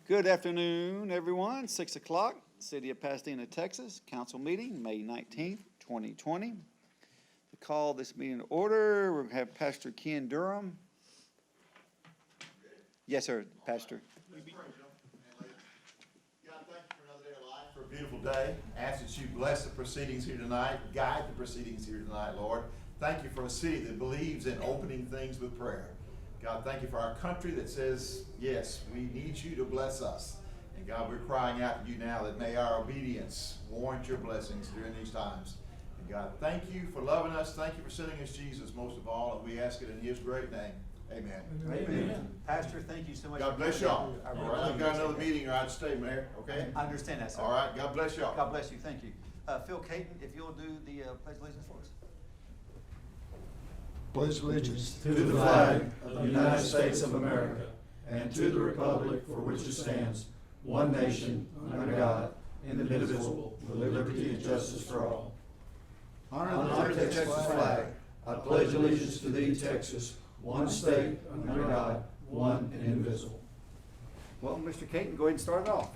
Good afternoon, everyone. 6 o'clock, City of Pasadena, Texas, council meeting, May 19th, 2020. To call this meeting to order, we're going to have Pastor Ken Durham. Yes, sir, Pastor. God, thank you for another day of life, for a beautiful day. Ask that you bless the proceedings here tonight, guide the proceedings here tonight, Lord. Thank you for a city that believes in opening things with prayer. God, thank you for our country that says, yes, we need you to bless us. And God, we're crying out to you now that may our obedience warrant your blessings during these times. And God, thank you for loving us. Thank you for sending us Jesus most of all. And we ask it in his great name. Amen. Amen. Pastor, thank you so much. God bless y'all. All right, I've got another meeting or I'd stay, Mayor, okay? I understand that, sir. All right, God bless y'all. God bless you, thank you. Phil Caton, if you'll do the pledge of allegiance for us. Pledge allegiance to the flag of the United States of America and to the republic for which it stands, one nation, under God, indivisible, with liberty and justice for all. Honor the Texas flag. I pledge allegiance to thee, Texas, one state, under God, one and indivisible. Well, Mr. Caton, go ahead and start it off.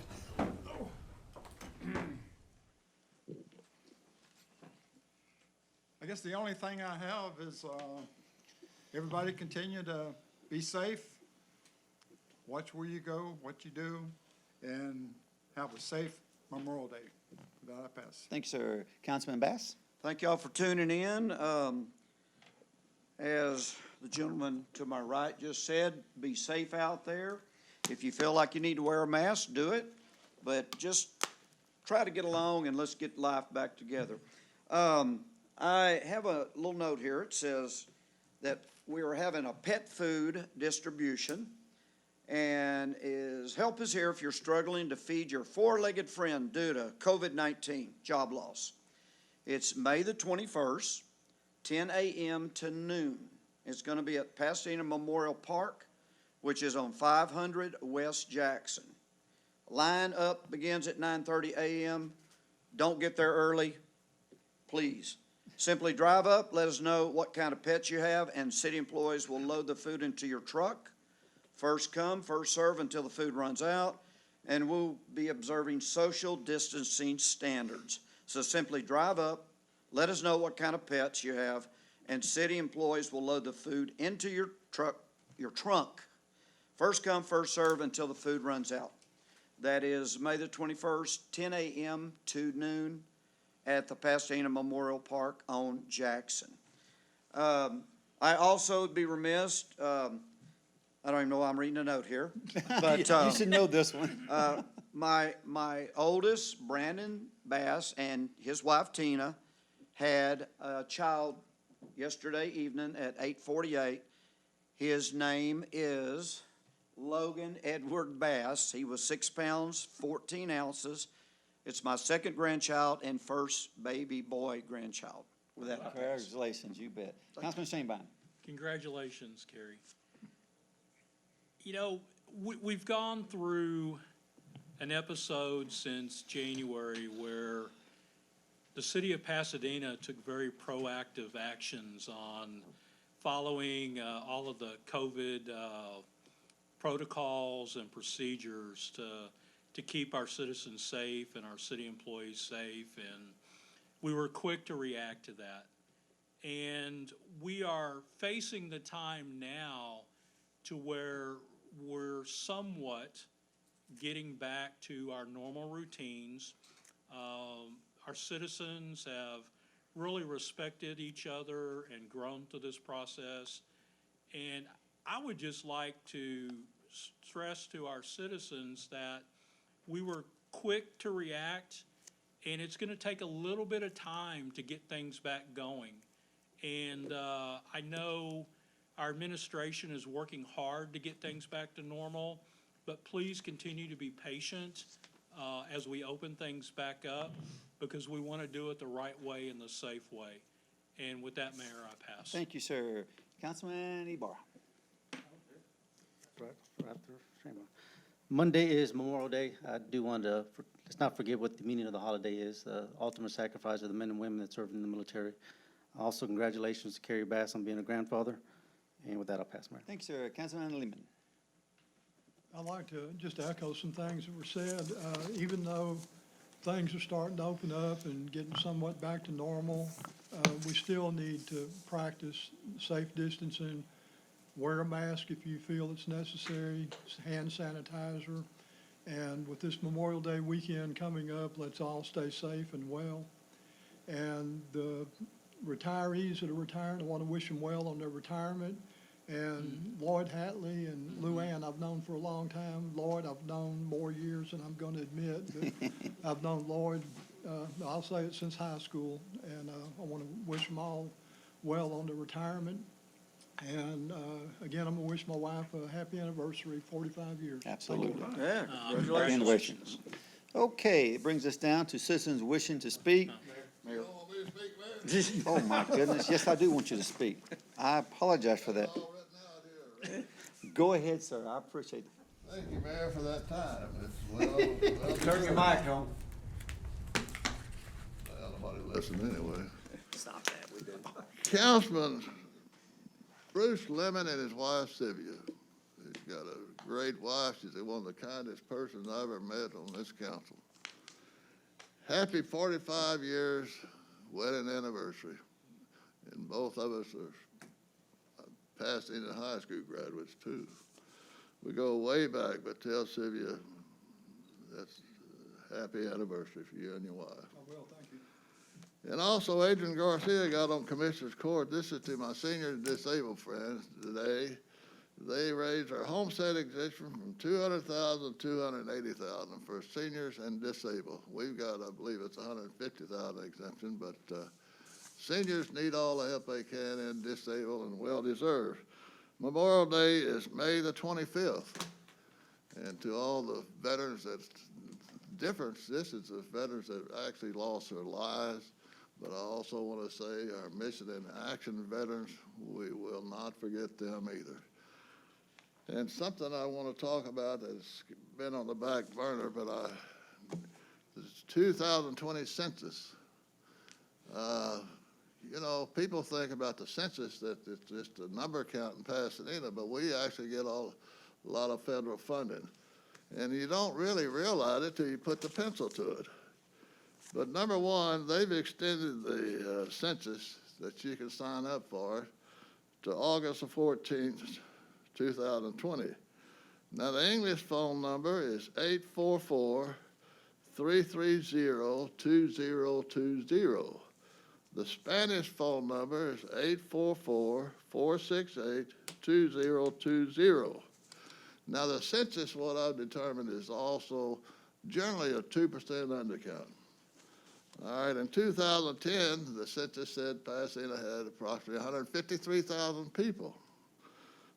I guess the only thing I have is everybody continue to be safe, watch where you go, what you do, and have a safe Memorial Day. With that, I pass. Thanks, sir. Councilman Bass? Thank y'all for tuning in. As the gentleman to my right just said, be safe out there. If you feel like you need to wear a mask, do it. But just try to get along and let's get life back together. I have a little note here. It says that we are having a pet food distribution, and help is here if you're struggling to feed your four-legged friend due to COVID-19 job loss. It's May the 21st, 10 a.m. to noon. It's going to be at Pasadena Memorial Park, which is on 500 West Jackson. Line up begins at 9:30 a.m. Don't get there early, please. Simply drive up, let us know what kind of pets you have, and city employees will load the food into your truck. First come, first serve until the food runs out, and we'll be observing social distancing standards. So simply drive up, let us know what kind of pets you have, and city employees will load the food into your trunk. First come, first serve until the food runs out. That is May the 21st, 10 a.m. to noon at the Pasadena Memorial Park on Jackson. I also would be remiss, I don't even know why I'm reading a note here, but You should know this one. my oldest, Brandon Bass, and his wife Tina had a child yesterday evening at 8:48. His name is Logan Edward Bass. He was 6 pounds, 14 ounces. It's my second grandchild and first baby boy grandchild. With that, I pass. Congratulations, you bet. Councilman Shanebine? Congratulations, Kerry. You know, we've gone through an episode since January where the city of Pasadena took very proactive actions on following all of the COVID protocols and procedures to keep our citizens safe and our city employees safe, and we were quick to react to that. And we are facing the time now to where we're somewhat getting back to our normal routines. Our citizens have really respected each other and grown through this process. And I would just like to stress to our citizens that we were quick to react, and it's going to take a little bit of time to get things back going. And I know our administration is working hard to get things back to normal, but please continue to be patient as we open things back up, because we want to do it the right way and the safe way. And with that, Mayor, I pass. Thank you, sir. Councilman Ibarra? Monday is Memorial Day. I do want to, let's not forget what the meaning of the holiday is, the ultimate sacrifice of the men and women that served in the military. Also, congratulations to Kerry Bass on being a grandfather. And with that, I'll pass, Mayor. Thank you, sir. Councilman Lehman? I'd like to just echo some things that were said. Even though things are starting to open up and getting somewhat back to normal, we still need to practice safe distancing, wear a mask if you feel it's necessary, hand sanitizer. And with this Memorial Day weekend coming up, let's all stay safe and well. And the retirees that are retiring, I want to wish them well on their retirement. And Lloyd Hatley and Luann, I've known for a long time. Lloyd, I've known more years than I'm going to admit, but I've known Lloyd, I'll say it since high school. And I want to wish them all well on their retirement. And again, I'm going to wish my wife a happy anniversary, 45 years. Absolutely. Yeah, Congratulations. Okay, it brings us down to citizens wishing to speak. Mayor. Oh, my goodness, yes, I do want you to speak. I apologize for that. Go ahead, sir, I appreciate it. Thank you, Mayor, for that time. It's well. Turn your mic on. Well, nobody listened anyway. Stop that, we did. Councilman Bruce Lemon and his wife Sylvia. He's got a great wife. She's one of the kindest persons I ever met on this council. Happy 45 years wedding anniversary. And both of us are Pasadena High School graduates too. We go way back, but tell Sylvia that's a happy anniversary for you and your wife. I will, thank you. And also Adrian Garcia got on Commissioner's Court. This is to my senior and disabled friends today. They raised our homestead exemption from $200,000 to $280,000 for seniors and disabled. We've got, I believe it's $150,000 exemption, but seniors need all the help they can and disabled and well-deserved. Memorial Day is May the 25th. And to all the veterans, that's difference, this is the veterans that actually lost their lives. But I also want to say our mission and action veterans, we will not forget them either. And something I want to talk about that's been on the back burner, but the 2020 census. You know, people think about the census that it's just a number count in Pasadena, but we actually get a lot of federal funding. And you don't really realize it till you put the pencil to it. But number one, they've extended the census that you can sign up for to August the 14th, 2020. Now, the English phone number is 844-330-2020. The Spanish phone number is 844-468-2020. Now, the census, what I've determined, is also generally a 2% undercount. All right, in 2010, the census said Pasadena had approximately 153,000 people.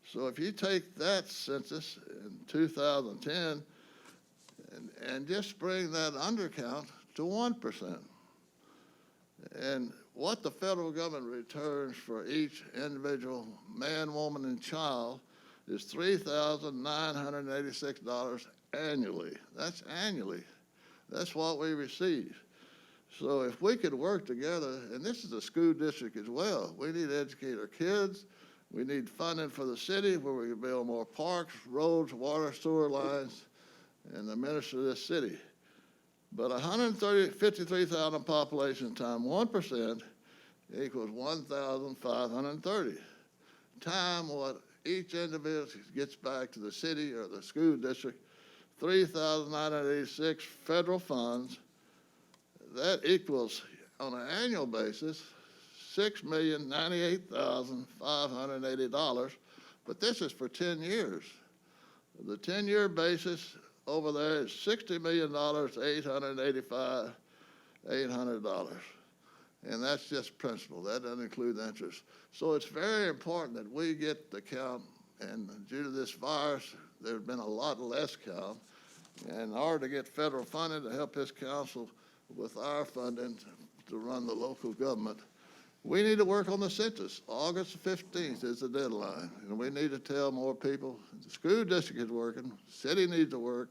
So if you take that census in 2010 and just bring that undercount to 1%, and what the federal government returns for each individual man, woman, and child is $3,986 annually. That's annually. That's what we receive. So if we could work together, and this is a school district as well, we need to educate our kids. We need funding for the city where we can build more parks, roads, water, sewer lines, and administer this city. But 153,000 population times 1% equals 1,530. Time what each individual gets back to the city or the school district, 3,986 federal funds. That equals, on an annual basis, $6,098,580, but this is for 10 years. The 10-year basis over there is $60,885,800. And that's just principal. That doesn't include the interest. So it's very important that we get the count, and due to this virus, there's been a lot less count. And in order to get federal funding to help this council with our funding to run the local government, we need to work on the census. August 15th is the deadline, and we need to tell more people. The school district is working, city needs to work,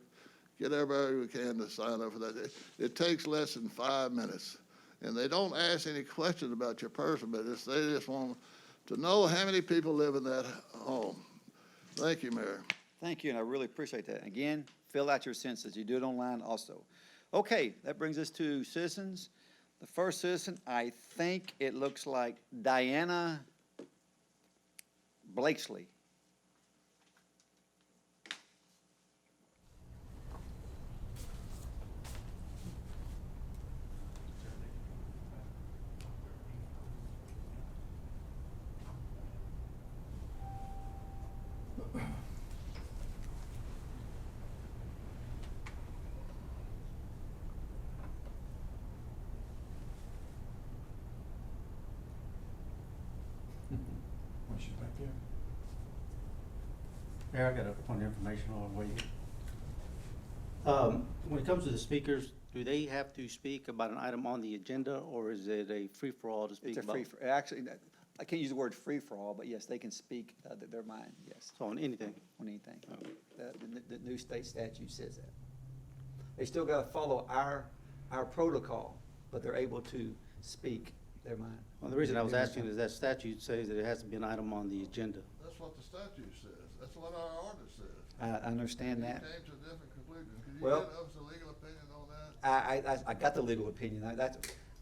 get everybody we can to sign up for that. It takes less than 5 minutes, and they don't ask any questions about your person, but they just want to know how many people live in that home. Thank you, Mayor. Thank you, and I really appreciate that. Again, fill out your census. You do it online also. Okay, that brings us to citizens. The first citizen, I think it looks like Diana Blakesley. Once you're back there. Mayor, I got a point of information on what you. When it comes to the speakers, do they have to speak about an item on the agenda, or is it a free-for-all to speak It's a about? actually, I can't use the word free-for-all, but yes, they can speak their mind, yes, So on anything? on anything. The new state statute says that. They still gotta follow our protocol, but they're able to speak their mind. Well, the reason I was asking is that statute says that it has to be an item on the agenda. That's what the statute says. That's what our ordinance says. I understand You that. came to a different conclusion. Could you Well- give us a legal opinion on that? I got the legal opinion.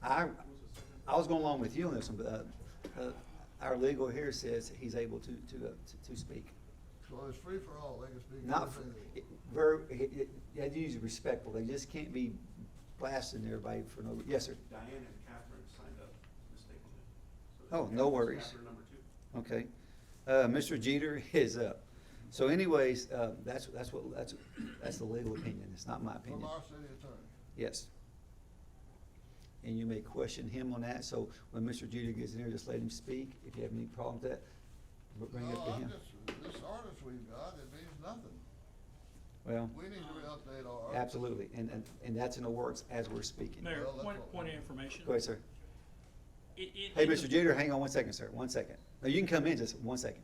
I was going along with you on this one, but, our legal here says he's able to speak. So it's free for all, they can speak. Not, anything they- you have to use it respectful. They just can't be blasting everybody for no, yes, sir. Diane and Catherine signed up mistakenly. Oh, no worries. Catherine number 2. Okay. Mr. Jeter is up. So anyways, that's the legal opinion. It's not my opinion. From our city attorney. Yes. And you may question him on that, so when Mr. Jeter gets in here, just let him speak. If you have any problem with that, bring it up to No, him. this ordinance we've got, it means nothing. Well, We need to update our ordinance. absolutely, and that's in the works as we're speaking. Mayor, Well, that's what point we- of information. Go ahead, sir. In Hey, the- Mr. Jeter, hang on 1 second, sir, 1 second. No, you can come in just 1 second.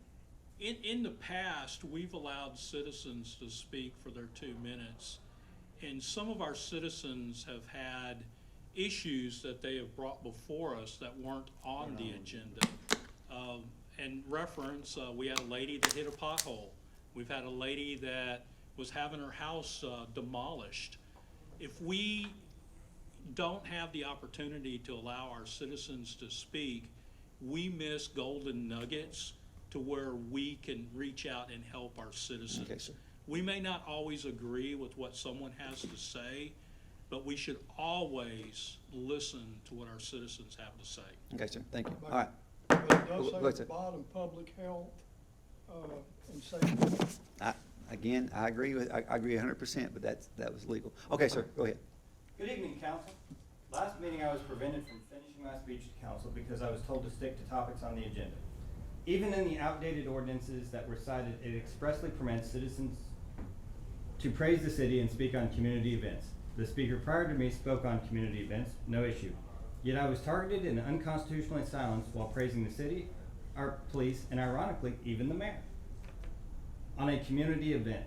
In the past, we've allowed citizens to speak for their 2 minutes, and some of our citizens have had issues that they have brought before us that weren't on the agenda. And reference, we had a lady that hit a pothole. We've had a lady that was having her house demolished. If we don't have the opportunity to allow our citizens to speak, we miss golden nuggets to where we can reach out and help our citizens. Okay, sir. We may not always agree with what someone has to say, but we should always listen to what our citizens have to say. Okay, sir, thank you. All right. But it does Go say ahead, at sir. the bottom, public health, and safety. Again, I agree 100%, but that was legal. Okay, sir, go ahead. Good evening, council. Last meeting, I was prevented from finishing my speech to council because I was told to stick to topics on the agenda. Even in the outdated ordinances that were cited, it expressly permits citizens to praise the city and speak on community events. The speaker prior to me spoke on community events, no issue. Yet I was targeted and unconstitutionally silenced while praising the city, our police, and ironically, even the mayor on a community event.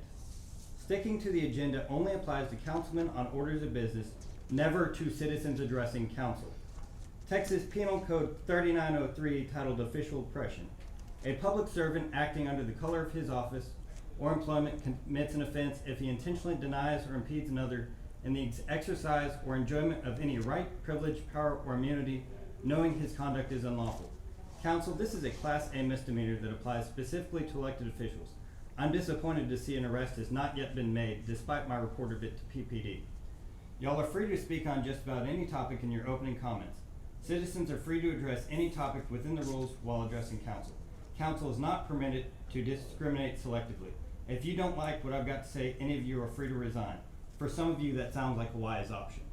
Sticking to the agenda only applies to councilmen on orders of business, never to citizens addressing council. Texas Penal Code 3903 titled Official Oppression. A public servant acting under the color of his office or employment commits an offense if he intentionally denies or impedes another in the exercise or enjoyment of any right, privilege, power, or immunity, knowing his conduct is unlawful. Council, this is a Class A misdemeanor that applies specifically to elected officials. I'm disappointed to see an arrest has not yet been made, despite my report of it to PPD. Y'all are free to speak on just about any topic in your opening comments. Citizens are free to address any topic within the rules while addressing council. Council is not permitted to discriminate selectively. If you don't like what I've got to say, any of you are free to resign. For some of you, that sounds like a wise option.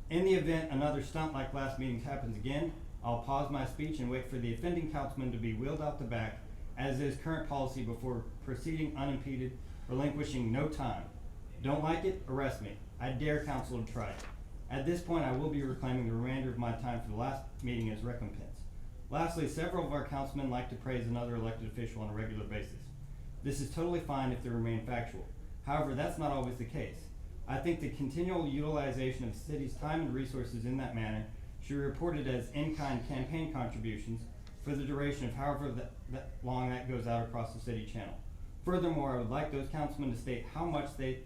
In the event another stunt like last meeting happens again, I'll pause my speech and wait for the offending councilman to be wheeled out the back, as is current policy, before proceeding unimpeded, relinquishing no time. Don't like it? Arrest me. I dare council to try it. At this point, I will be reclaiming the remainder of my time for the last meeting as recompense. Lastly, several of our councilmen like to praise another elected official on a regular basis. This is totally fine if they remain factual. However, that's not always the case. I think the continual utilization of the city's time and resources in that manner should be reported as in-kind campaign contributions for the duration of however that long that goes out across the city channel. Furthermore, I would like those councilmen to state how much that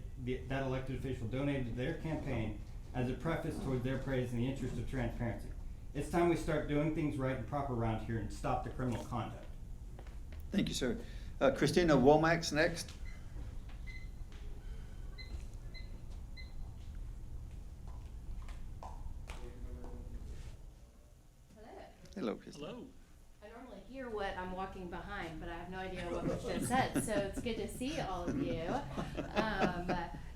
elected official donated to their campaign as a preface towards their praise in the interest of transparency. It's time we start doing things right and proper around here and stop the criminal conduct. Thank you, sir. Christina Womack's next. Hello, Christina. Hello. I normally hear what I'm walking behind, but I have no idea what was just said, so it's good to see all of you.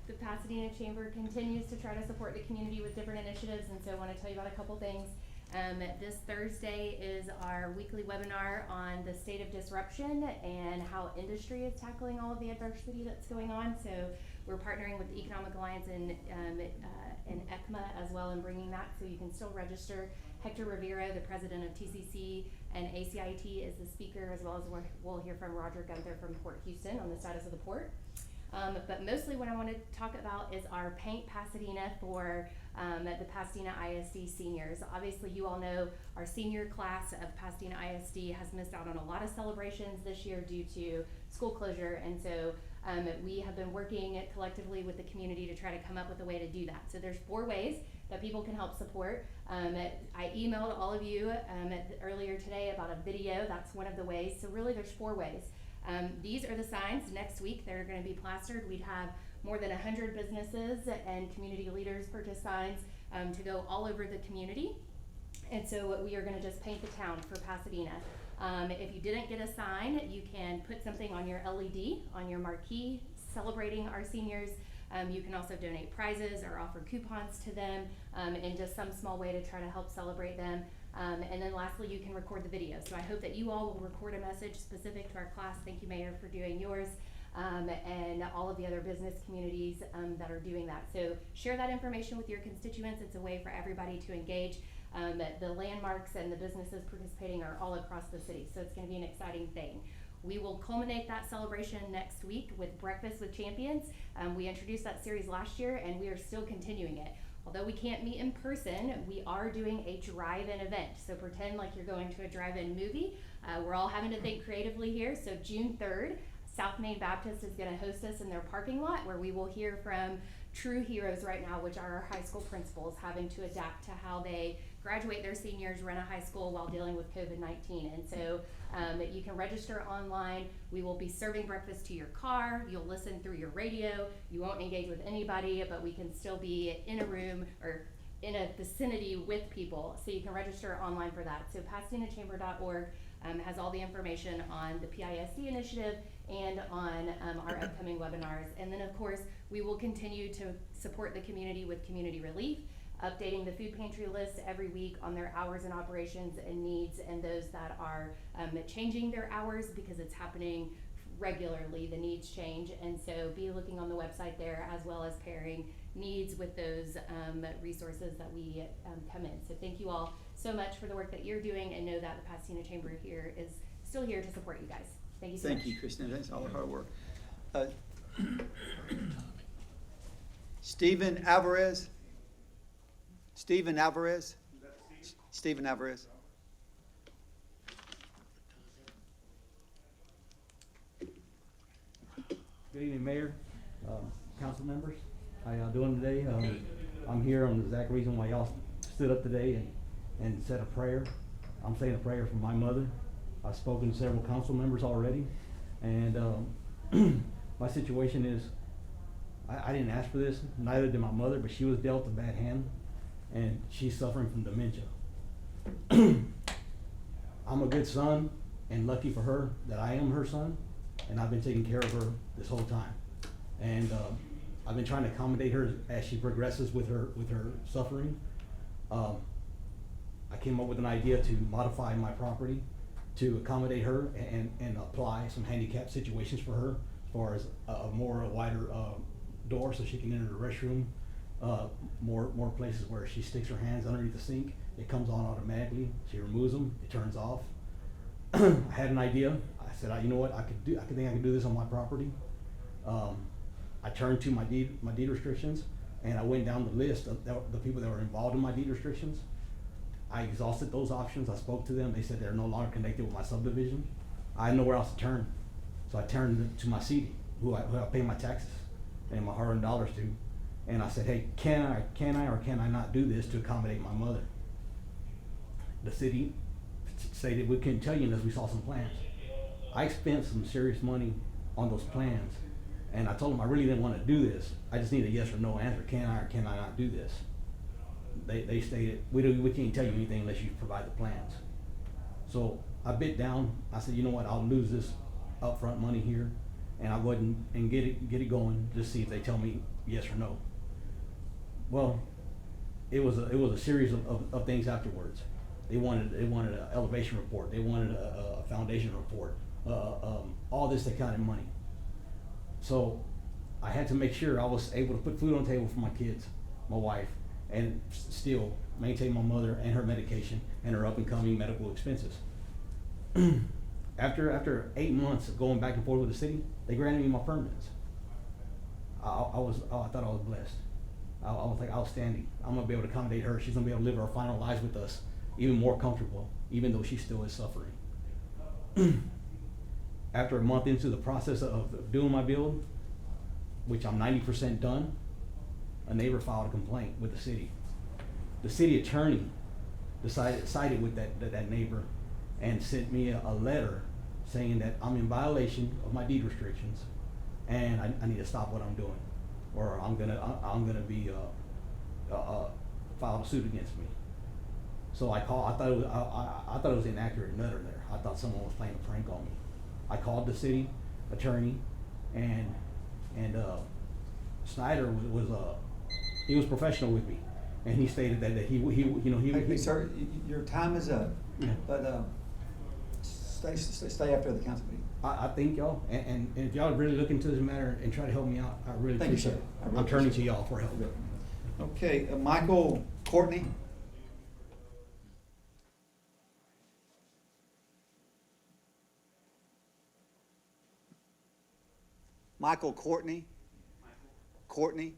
The Pasadena Chamber continues to try to support the community with different initiatives, and so I want to tell you about a couple things. This Thursday is our weekly webinar on the state of disruption and how industry is tackling all of the adversity that's going on. So we're partnering with the Economic Alliance and ECMA as well in bringing that, so you can still register. Hector Rivera, the president of TCC and ACIT, is the speaker, as well as we'll hear from Roger Gunther from Port Houston on the status of the port. But mostly what I want to talk about is our Paint Pasadena for the Pasadena ISD seniors. Obviously, you all know our senior class of Pasadena ISD has missed out on a lot of celebrations this year due to school closure, and so we have been working collectively with the community to try to come up with a way to do that. So there's 4 ways that people can help support. I emailed all of you earlier today about a video. That's one of the ways. So really there's 4 ways. These are the signs. Next week they're going to be plastered. We'd have more than 100 businesses and community leaders purchase signs to go all over the community. And so we are going to just paint the town for Pasadena. If you didn't get a sign, you can put something on your LED, on your marquee, celebrating our seniors. You can also donate prizes or offer coupons to them in just some small way to try to help celebrate them. And then lastly, you can record the video. So I hope that you all will record a message specific to our class. Thank you, Mayor, for doing yours, and all of the other business communities that are doing that. So share that information with your constituents. It's a way for everybody to engage. The landmarks and the businesses participating are all across the city, so it's going to be an exciting thing. We will culminate that celebration next week with Breakfast with Champions. We introduced that series last year, and we are still continuing it. Although we can't meet in person, we are doing a drive-in event. So pretend like you're going to a drive-in movie. We're all having to think creatively here. So June 3rd, South Main Baptist is going to host us in their parking lot, where we will hear from true heroes right now, which are our high school principals having to adapt to how they graduate their seniors, run a high school while dealing with COVID-19. And so you can register online. We will be serving breakfast to your car. You'll listen through your radio. You won't engage with anybody, but we can still be in a room or in a vicinity with people. So you can register online for that. So PasadenaChamber.org has all the information on the PISD initiative and on our upcoming webinars. And then of course, we will continue to support the community with community relief, updating the food pantry list every week on their hours and operations and needs, and those that are changing their hours because it's happening regularly, the needs change. And so be looking on the website there, as well as pairing needs with those resources that we come in. So thank you all so much for the work that you're doing, and know that the Pasadena Chamber here is still here to support you guys. Thank you so much. Thank you, Christina. That's all the hard work. Stephen Alvarez. Stephen Alvarez. Stephen Alvarez. Good evening, Mayor, council members. How y'all doing today? I'm here on the exact reason why y'all stood up today and said a prayer. I'm saying a prayer for my mother. I've spoken to several council members already, and my situation is, I didn't ask for this, neither did my mother, but she was dealt a bad hand, and she's suffering from dementia. I'm a good son, and lucky for her that I am her son, and I've been taking care of her this whole time. And I've been trying to accommodate her as she progresses with her suffering. I came up with an idea to modify my property to accommodate her and apply some handicap situations for her, as far as a wider door so she can enter the restroom, more places where she sticks her hands underneath the sink, it comes on automatically, she removes them, it turns off. I had an idea. I said, you know what, I think I could do this on my property. I turned to my deed restrictions, and I went down the list of the people that were involved in my deed restrictions. I exhausted those options. I spoke to them. They said they're no longer connected with my subdivision. I had nowhere else to turn. So I turned to my CD, who I pay my taxes and my hard-earned dollars to, and I said, hey, can I or can I not do this to accommodate my mother? The city stated we couldn't tell you unless we saw some plans. I spent some serious money on those plans, and I told them I really didn't want to do this. I just need a yes or no answer. Can I or can I not do this? They stated, we can't tell you anything unless you provide the plans. So I bit down. I said, you know what, I'll lose this upfront money here, and I'll go ahead and get it going, just see if they tell me yes or no. Well, it was a series of things afterwards. They wanted an elevation report. They wanted a foundation report. All this kind of money. So I had to make sure I was able to put food on the table for my kids, my wife, and still maintain my mother and her medication and her up and coming medical expenses. After 8 months of going back and forth with the city, they granted me my permits. I thought I was blessed. I was like outstanding. I'm gonna be able to accommodate her. She's gonna be able to live her final lives with us, even more comfortable, even though she still is suffering. After a month into the process of doing my build, which I'm 90% done, a neighbor filed a complaint with the city. The city attorney sided with that neighbor and sent me a letter saying that I'm in violation of my deed restrictions and I need to stop what I'm doing, or I'm gonna be filed a suit against me. So I thought it was an inaccurate letter there. I thought someone was playing a prank on me. I called the city attorney, and Snyder he was professional with me, and he stated that he Hey, sir, your time is up, Yeah. but stay after the council meeting. I think y'all, and if y'all really look into this matter and try to help me out, I really Thank you, appreciate sir. it. I really I'm turning to appreciate it. y'all for help. Okay, Michael Courtney. Michael Courtney. Courtney.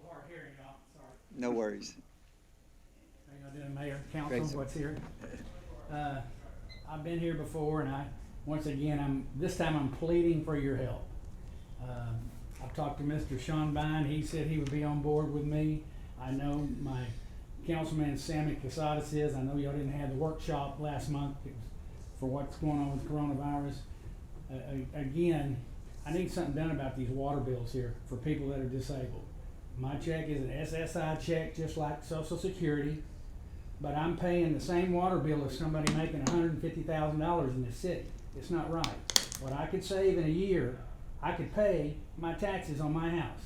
Hard hearing, y'all, sorry. No worries. How y'all doing, Mayor, Great, Council, sir. what's here? I've been here before, and once again, this time I'm pleading for your help. I've talked to Mr. Sean Vine, he said he would be on board with me. I know my Councilman Sammy Casadas is, I know y'all didn't have the workshop last month for what's going on with coronavirus. Again, I need something done about these water bills here for people that are disabled. My check is an SSI check, just like Social Security, but I'm paying the same water bill as somebody making $150,000 in this city. It's not right. What I could save in a year, I could pay my taxes on my house.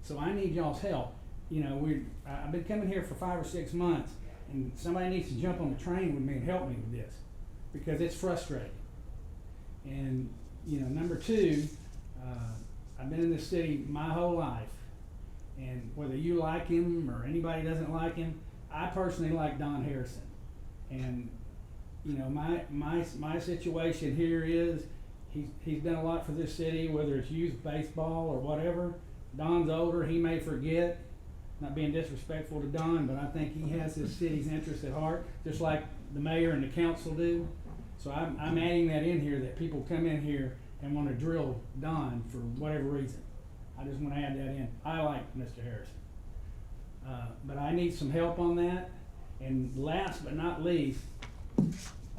So I need y'all's help. You know, I've been coming here for 5 or 6 months, and somebody needs to jump on the train with me and help me with this, because it's frustrating. And, you know, number two, I've been in this city my whole life, and whether you like him or anybody doesn't like him, I personally like Don Harrison. And, you know, my situation here is, he's done a lot for this city, whether it's youth baseball or whatever. Don's older, he may forget, not being disrespectful to Don, but I think he has his city's interest at heart, just like the mayor and the council do. So I'm adding that in here, that people come in here and want to drill Don for whatever reason. I just want to add that in. I like Mr. Harrison. But I need some help on that. And last but not least,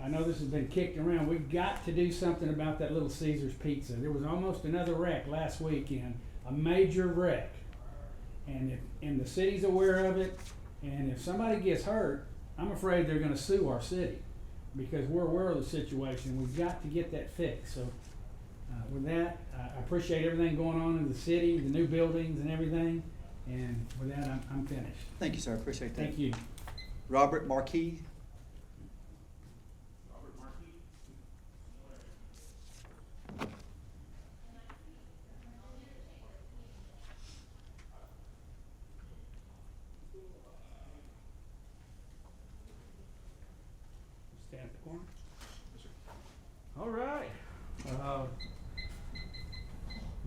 I know this has been kicked around. We've got to do something about that Little Caesars Pizza. There was almost another wreck last weekend, a major wreck. And the city's aware of it. And if somebody gets hurt, I'm afraid they're going to sue our city, because we're aware of the situation. We've got to get that fixed. So with that, I appreciate everything going on in the city, the new buildings and everything. And with that, I'm finished. Thank you, sir. Appreciate that. Thank you. Robert Marquis. All right.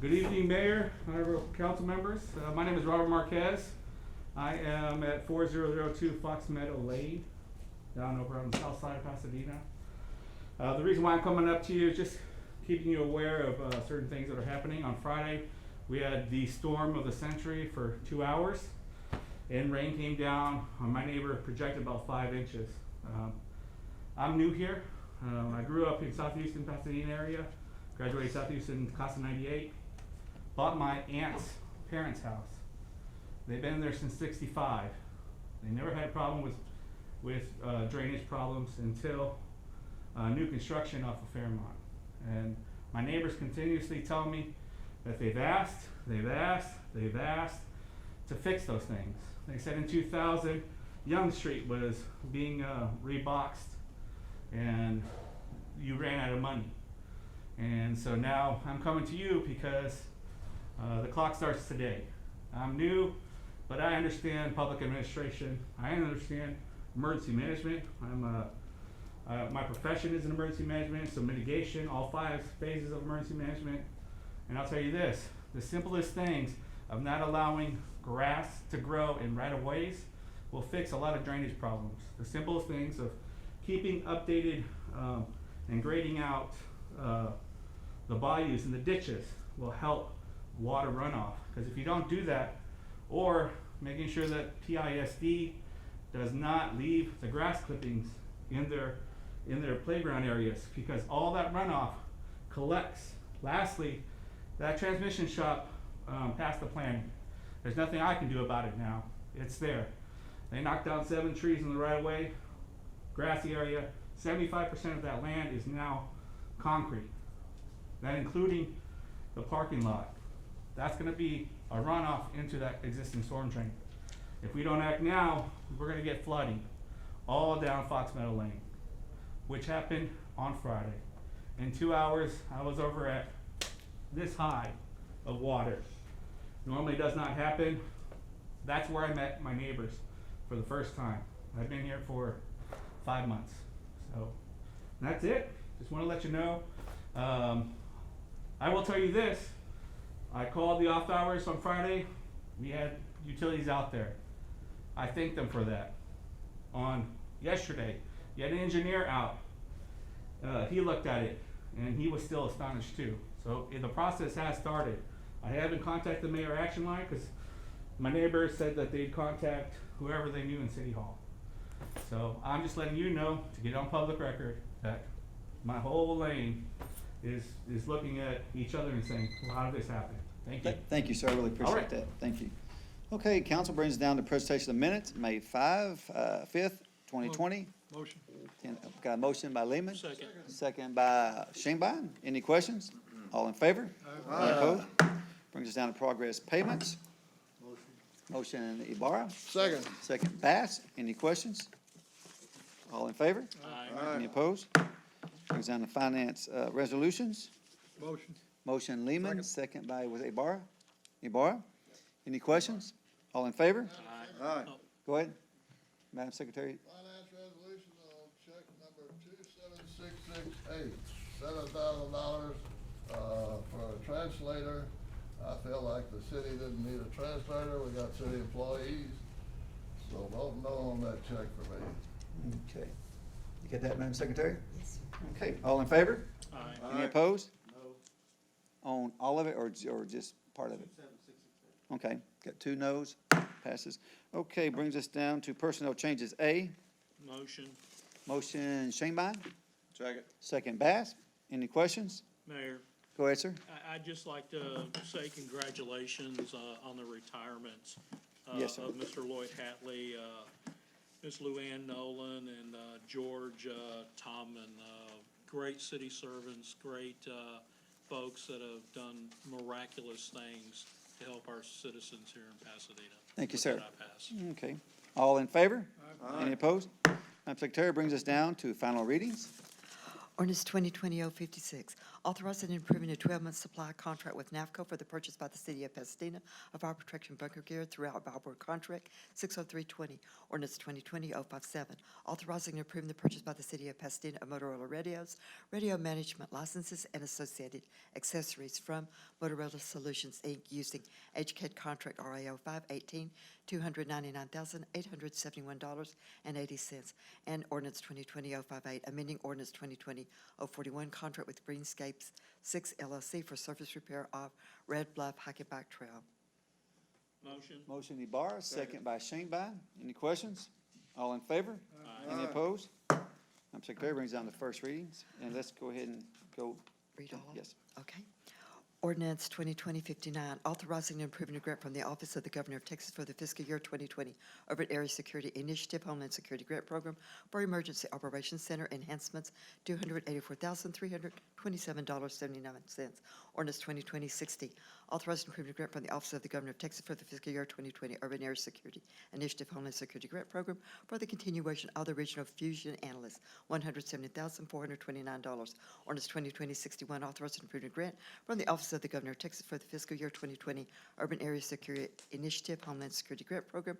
Good evening, Mayor, honorable council members. My name is Robert Marquez. I am at 4002 Fox Meadow Lane, down over on the south side of Pasadena. The reason why I'm coming up to you is just keeping you aware of certain things that are happening. On Friday, we had the storm of the century for 2 hours, and rain came down on my neighbor, projected about 5 inches. I'm new here. I grew up in South Houston, Pasadena area, graduated South Houston class of 98, bought my aunt's parents' house. They've been there since 65. They never had a problem with drainage problems until new construction off of Fairmont. And my neighbors continuously tell me that they've asked to fix those things. They said in 2000, Young Street was being reboxed and you ran out of money. And so now I'm coming to you because the clock starts today. I'm new, but I understand public administration. I understand emergency management. My profession is in emergency management, so mitigation, all 5 phases of emergency management. And I'll tell you this, the simplest things of not allowing grass to grow in right-of-ways will fix a lot of drainage problems. The simplest things of keeping updated and grading out the bayous and the ditches will help water runoff. Because if you don't do that, or making sure that PISD does not leave the grass clippings in their playground areas, because all that runoff collects. Lastly, that transmission shop passed the planning. There's nothing I can do about it now. It's there. They knocked down 7 trees in the right of way, grassy area. 75% of that land is now concrete. That including the parking lot. That's gonna be a runoff into that existing storm drain. If we don't act now, we're gonna get flooding all down Fox Meadow Lane, which happened on Friday. In 2 hours, I was over at this high of water. Normally does not happen. That's where I met my neighbors for the first time. I've been here for 5 months. So that's it. Just want to let you know. I will tell you this. I called the off hours on Friday. We had utilities out there. I thank them for that. On yesterday, you had an engineer out. He looked at it and he was still astonished too. So the process has started. I haven't contacted the Mayor Action Line because my neighbors said that they'd contact whoever they knew in City Hall. So I'm just letting you know, to get on public record, that my whole lane is looking at each other and saying, well, how did this happen? Thank you. Thank you, sir. I really All appreciate right. that. Thank you. Okay, council brings us down to presentation of minutes, May 5th, 2020. Motion. Got a motion by Lehman. Second. Second by Shanebine. Any questions? All in favor? Any opposed? Brings us down to progress payments. Motion Ibarra. Second. Second Bass. Any questions? All in favor? Aye. Any opposed? Brings down to finance resolutions. Motion. Motion Lehman, second by, was it Ibarra? Ibarra? Any questions? All in favor? Aye. Go ahead. Madam Secretary. Finance resolution on check number 27668, $7,000 for a translator. I feel like the city didn't need a translator. We got city employees. So vote no on that check for me. Okay. You get that, Madam Secretary? Yes. Okay, all in favor? Aye. Any opposed? No. On all of it or just part of it? Okay, got 2 noes, passes. Okay, brings us down to personnel changes. A, Motion. motion Shanebine, Second. second Bass. Any questions? Mayor, Go ahead, sir. I'd just like to say congratulations on the retirements Yes, sir. of Mr. Lloyd Hatley, Ms. Luann Nolan, and George Tomman. Great city servants, great folks that have done miraculous things to help our citizens here in Pasadena. Thank you, With sir. that, I pass. Okay, all in favor? Any opposed? Madam Secretary brings us down to final readings. Ordinance 2020-056, authorizing and approving a 12-month supply contract with NAFCO for the purchase by the city of Pasadena of fire protection bunker gear throughout Balboa Contract 60320. Ordinance 2020-057, authorizing and approving the purchase by the city of Pasadena of Motorola radios, radio management licenses, and associated accessories from Motorola Solutions, Inc., using HCAD contract RAO 518, $299,871.80. And ordinance 2020-058, amending ordinance 2020-041, contract with Greenscapes 6 LLC for surface repair of Red Bluff Hiking Bike Trail. Motion? Motion Ibarra, second by Shanebine. Any questions? All in favor? Any opposed? Madam Secretary brings down the first readings, and let's go ahead and go. Read all of it? Yes. Okay. Ordinance 2020-59, authorizing and approving a grant from the Office of the Governor of Texas for the fiscal year 2020 Urban Area Security Initiative Homeland Security Grant Program for Emergency Operations Center enhancements, $284,327.79. Ordinance 2020-60, authorizing and approving a grant from the Office of the Governor of Texas for the fiscal year 2020 Urban Area Security Initiative Homeland Security Grant Program for the continuation of the Regional Fusion Analyst, $170,429. Ordinance 2020-61, authorizing and approving a grant from the Office of the Governor of Texas for the fiscal year 2020 Urban Area Security Initiative Homeland Security Grant Program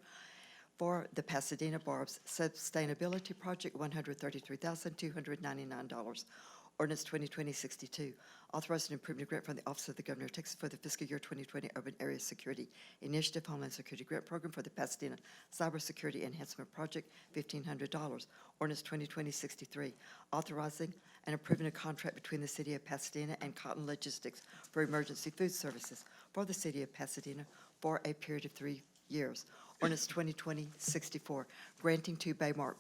for the Pasadena Barb's Sustainability Project, $133,299. Ordinance 2020-62, authorizing and approving a grant from the Office of the Governor of Texas for the fiscal year 2020 Urban Area Security Initiative Homeland Security Grant Program for the Pasadena Cybersecurity Enhancement Project, $1,500. Ordinance 2020-63, authorizing and approving a contract between the City of Pasadena and Cotton Logistics for emergency food services for the City of Pasadena for a period of 3 years. Ordinance 2020-64, granting to Baymark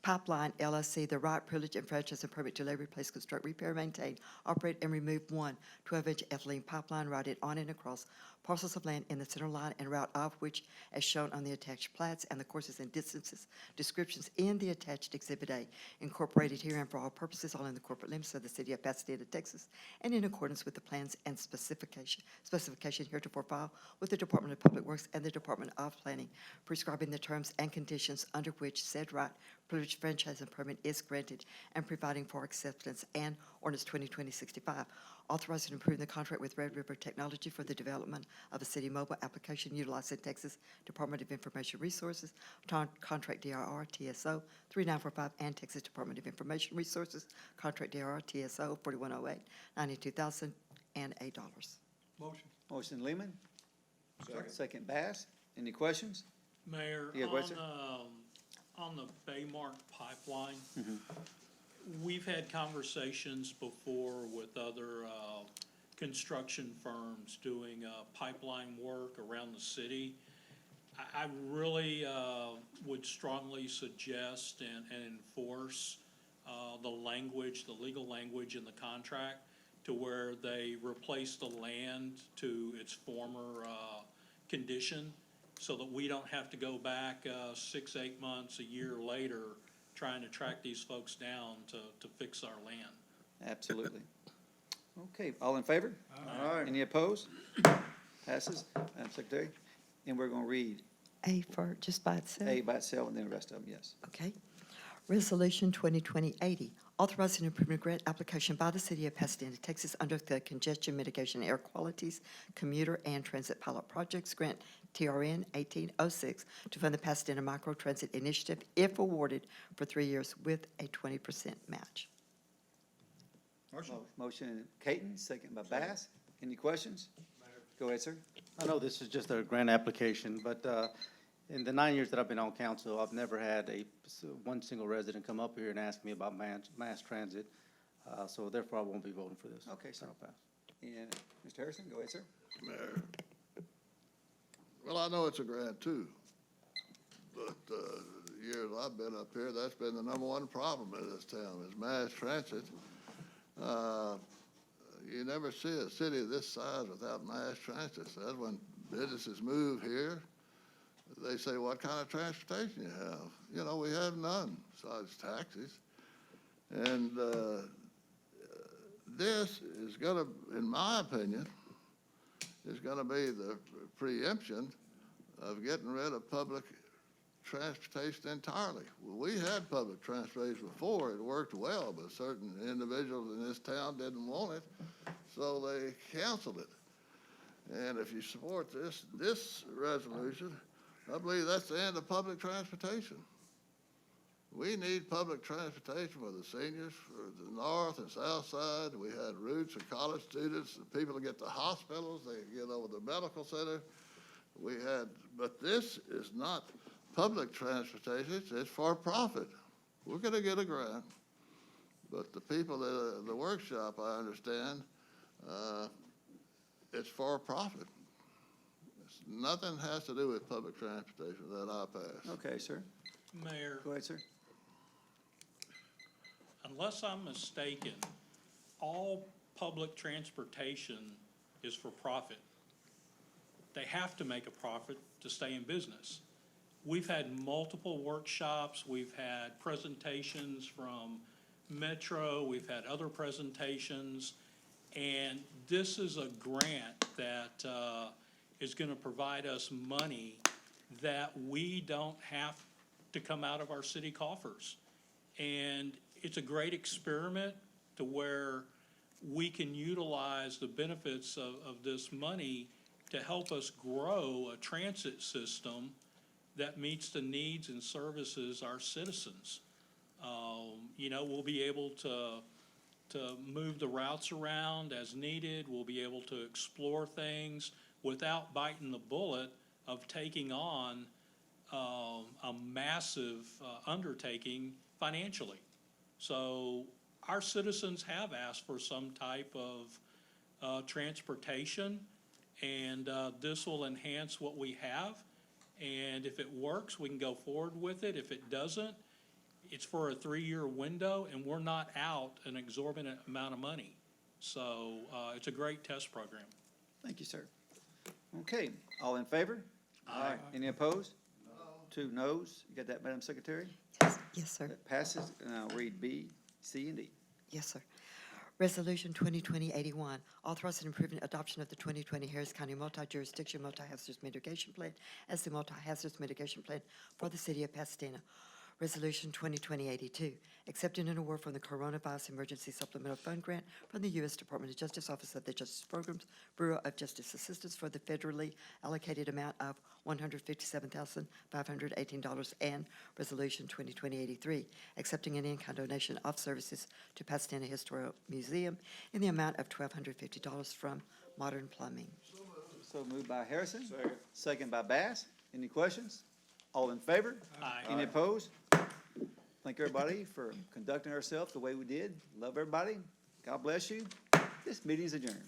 Pipeline LLC the right, privilege, and franchise and permit to lay, replace, construct, repair, maintain, operate, and remove one 12-inch ethylene pipeline routed on and across parcels of land in the center line and route of which, as shown on the attached plats, and the courses and distances descriptions in the attached Exhibit A, incorporated herein for all purposes, all in the corporate limits of the City of Pasadena, Texas, and in accordance with the plans and specification heretofore filed with the Department of Public Works and the Department of Planning, prescribing the terms and conditions under which said right, privilege, franchise, and permit is granted, and providing for acceptance. And ordinance 2020-65, authorizing and approving the contract with Red River Technology for the development of a city mobile application utilizing Texas Department of Information Resources, contract DRR TSO 3945, and Texas Department of Information Resources, contract DRR TSO 4108, $92,008. Motion. Motion Lehman. Second Bass. Any questions? Mayor, Yeah, go ahead, sir. on the Baymark pipeline, we've had conversations before with other construction firms doing pipeline work around the city. I really would strongly suggest and enforce the legal language in the contract to where they replace the land to its former condition, so that we don't have to go back 6, 8 months, a year later, trying to track these folks down to fix our land. Absolutely. Okay, all in favor? Aye. Any opposed? Passes. Madam Secretary, and we're going to read A for just by itself. A by itself and then the rest of them, yes. Okay. Resolution 2020-80, authorizing and approving a grant application by the City of Pasadena, Texas, under the Congestion Mitigation Air Qualities Commuter and Transit Pilot Projects Grant TRN 1806 to fund the Pasadena Micro Transit Initiative, if awarded for 3 years, with a 20% match. Motion. Motion Caton, second by Bass. Any questions? Go ahead, sir. I know this is just a grant application, but in the 9 years that I've been on council, I've never had one single resident come up here and ask me about mass transit. So therefore, I won't be voting for this. Okay, sir. I'll pass. And Mr. Harrison, go ahead, sir. Mayor. Well, I know it's a grant too, but the years I've been up here, that's been the #1 problem in this town, is mass transit. You never see a city of this size without mass transit. So that's when businesses move here, they say, what kind of transportation you have? You know, we have none besides taxis. And this is gonna, in my opinion, is gonna be the preemption of getting rid of public transportation entirely. Well, we had public transportation before, it worked well, but certain individuals in this town didn't want it, so they canceled it. And if you support this resolution, I believe that's the end of public transportation. We need public transportation for the seniors, for the north and south side. We had routes for college students, the people to get to hospitals, they get over the medical center. But this is not public transportation, it's for profit. We're gonna get a grant, but the people at the workshop, I understand, it's for profit. Nothing has to do with public transportation that I pass. Okay, sir. Mayor, Go ahead, sir. unless I'm mistaken, all public transportation is for profit. They have to make a profit to stay in business. We've had multiple workshops, we've had presentations from Metro, we've had other presentations, and this is a grant that is gonna provide us money that we don't have to come out of our city coffers. And it's a great experiment to where we can utilize the benefits of this money to help us grow a transit system that meets the needs and services our citizens. You know, we'll be able to move the routes around as needed. We'll be able to explore things without biting the bullet of taking on a massive undertaking financially. So our citizens have asked for some type of transportation, and this will enhance what we have. And if it works, we can go forward with it. If it doesn't, it's for a 3-year window, and we're not out an exorbitant amount of money. So it's a great test program. Thank you, sir. Okay, all in favor? Aye. Any opposed? No. 2 noes. You got that, Madam Secretary? Yes, sir. That passes, and I'll read B, C, and D. Yes, sir. Resolution 2020-81, authorizing and approving adoption of the 2020 Harris County Multi-Jurisdiction Multi-Hazardous Mitigation Plan as the multi-hazardous mitigation plan for the city of Pasadena. Resolution 2020-82, accepting an award from the Coronavirus Emergency Supplemental Fund Grant from the U.S. Department of Justice Office of the Justice Programs Bureau of Justice Assistance for the federally allocated amount of $157,518, and Resolution 2020-83, accepting an in-kind donation of services to Pasadena Historical Museum in the amount of $1,250 from Modern Plumbing. So moved by Harrison. Second. Second by Bass. Any questions? All in favor? Aye. Any opposed? Thank everybody for conducting ourselves the way we did. Love everybody. God bless you. This meeting is adjourned.